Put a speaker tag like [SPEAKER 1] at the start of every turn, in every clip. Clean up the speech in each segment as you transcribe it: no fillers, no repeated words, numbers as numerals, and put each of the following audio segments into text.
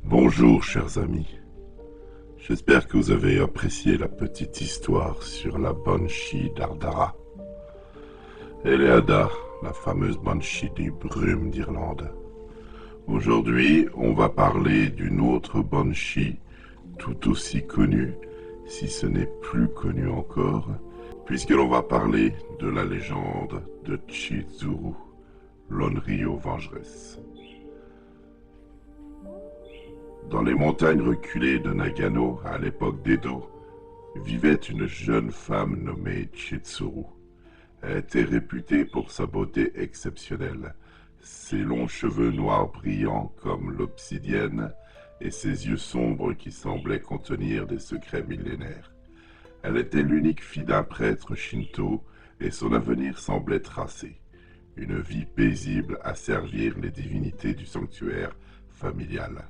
[SPEAKER 1] Bonjour chers amis, j'espère que vous avez apprécié la petite histoire sur la Banshee d'Ardara. Eleada, la fameuse Banshee des brumes d'Irlande. Aujourd'hui, on va parler d'une autre Banshee tout aussi connue, si ce n'est plus connue encore, puisque l'on va parler de la légende de Chizuru, l'Onryo vengeresse. Dans les montagnes reculées de Nagano, à l'époque d'Edo, vivait une jeune femme nommée Chizuru. Elle était réputée pour sa beauté exceptionnelle, ses longs cheveux noirs brillants comme l'obsidienne et ses yeux sombres qui semblaient contenir des secrets millénaires. Elle était l'unique fille d'un prêtre shinto et son avenir semblait tracé. Une vie paisible à servir les divinités du sanctuaire familial.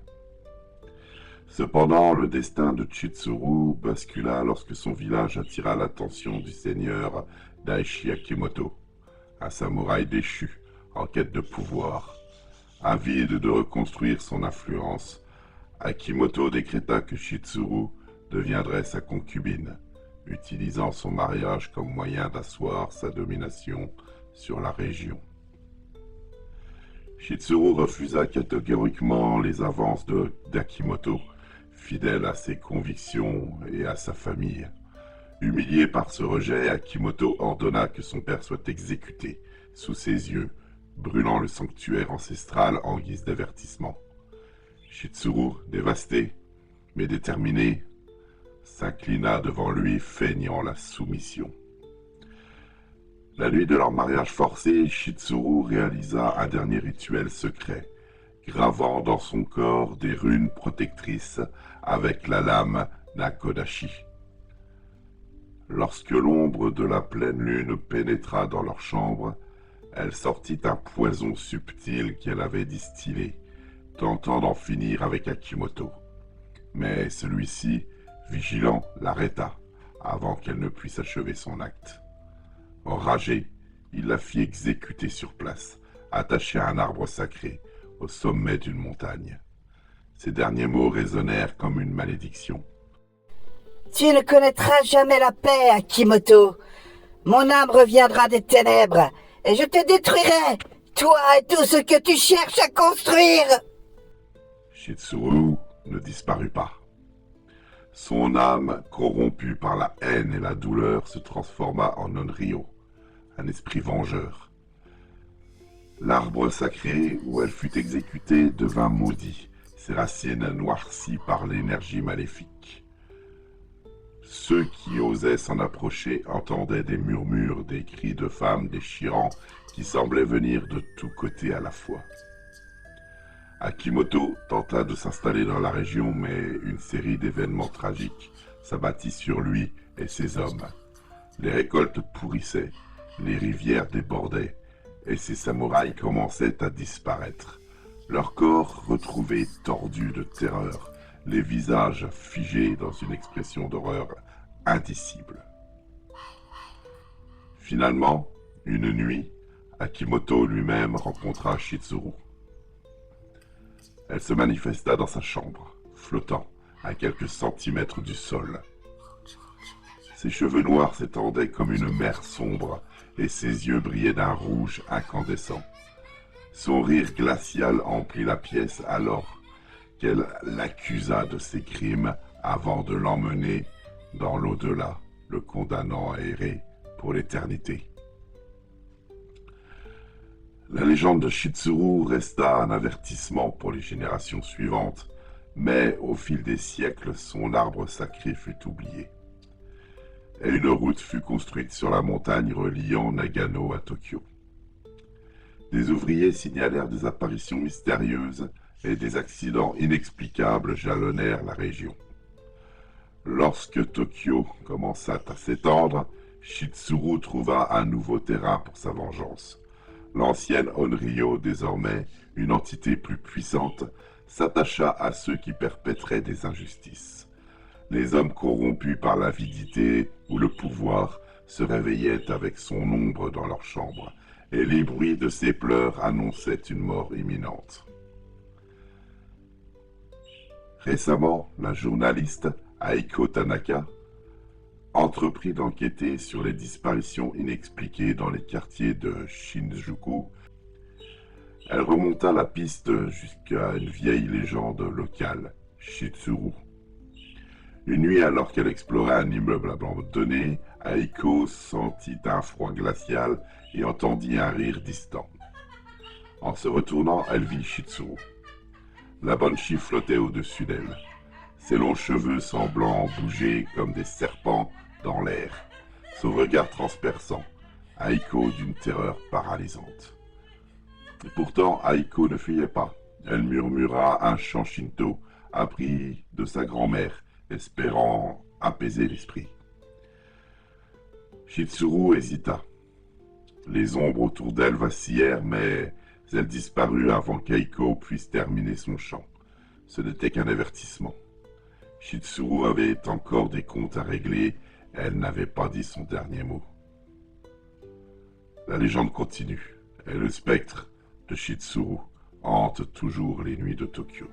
[SPEAKER 1] Cependant, le destin de Chizuru bascula lorsque son village attira l'attention du seigneur Daishi Akimoto, un samouraï déchu en quête de pouvoir. Avide de reconstruire son influence, Akimoto décréta que Chizuru deviendrait sa concubine, utilisant son mariage comme moyen d'asseoir sa domination sur la région. Chizuru refusa catégoriquement les avances d'Akimoto, fidèle à ses convictions et à sa famille. Humilié par ce rejet, Akimoto ordonna que son père soit exécuté sous ses yeux, brûlant le sanctuaire ancestral en guise d'avertissement. Chizuru, dévasté, mais déterminé, s'inclina devant lui, feignant la soumission. La nuit de leur mariage forcé, Chizuru réalisa un dernier rituel secret, gravant dans son corps des runes protectrices avec la lame Nakodashi. Lorsque l'ombre de la pleine lune pénétra dans leur chambre, elle sortit un poison subtil qu'elle avait distillé, tentant d'en finir avec Akimoto. Mais celui-ci, vigilant, l'arrêta avant qu'elle ne puisse achever son acte. Enragé, il la fit exécuter sur place, attachée à un arbre sacré, au sommet d'une montagne. Ces derniers mots résonnèrent comme une malédiction.
[SPEAKER 2] Tu ne connaîtras jamais la paix, Akimoto. Mon âme reviendra des ténèbres, et je te détruirai, toi et tout ce que tu cherches à construire.
[SPEAKER 1] Chizuru ne disparut pas. Son âme, corrompue par la haine et la douleur, se transforma en Onryo, un esprit vengeur. L'arbre sacré où elle fut exécutée devint maudit, ses racines noircies par l'énergie maléfique. Ceux qui osaient s'en approcher entendaient des murmures, des cris de femmes déchirants qui semblaient venir de tous côtés à la fois. Akimoto tenta de s'installer dans la région, mais une série d'événements tragiques s'abattit sur lui et ses hommes. Les récoltes pourrissaient, les rivières débordaient, et ces samouraïs commençaient à disparaître. Leurs corps retrouvés tordus de terreur, les visages figés dans une expression d'horreur indicible. Finalement, une nuit, Akimoto lui-même rencontra Chizuru. Elle se manifesta dans sa chambre, flottant à quelques centimètres du sol. Ses cheveux noirs s'étendaient comme une mer sombre, et ses yeux brillaient d'un rouge incandescent. Son rire glacial emplit la pièce alors qu'elle l'accusa de ses crimes avant de l'emmener dans l'au-delà, le condamnant à errer pour l'éternité. La légende de Chizuru resta un avertissement pour les générations suivantes, mais au fil des siècles, son arbre sacré fut oublié. Et une route fut construite sur la montagne reliant Nagano à Tokyo. Des ouvriers signalèrent des apparitions mystérieuses et des accidents inexplicables jalonnèrent la région. Lorsque Tokyo commença à s'étendre, Chizuru trouva un nouveau terrain pour sa vengeance. L'ancienne Onryo, désormais une entité plus puissante, s'attacha à ceux qui perpétraient des injustices. Les hommes corrompus par l'avidité ou le pouvoir se réveillaient avec son ombre dans leur chambre, et les bruits de ses pleurs annonçaient une mort imminente. Récemment, la journaliste Aiko Tanaka entreprit d'enquêter sur les disparitions inexpliquées dans les quartiers de Shinjuku. Elle remonta la piste jusqu'à une vieille légende locale, Shitsuru. Une nuit, alors qu'elle explorait un immeuble abandonné, Aiko sentit un froid glacial et entendit un rire distant. En se retournant, elle vit Shitsuru. La banshee flottait au-dessus d'elle, ses longs cheveux semblant bouger comme des serpents dans l'air, son regard transperçant, Aiko d'une terreur paralysante. Et pourtant, Aiko ne fuyait pas. Elle murmura un chant shinto appris de sa grand-mère, espérant apaiser l'esprit. Shitsuru hésita. Les ombres autour d'elle vacillèrent, mais elle disparut avant qu'Aiko puisse terminer son chant. Ce n'était qu'un avertissement. Shitsuru avait encore des comptes à régler, elle n'avait pas dit son dernier mot. La légende continue, et le spectre de Shitsuru hante toujours les nuits de Tokyo.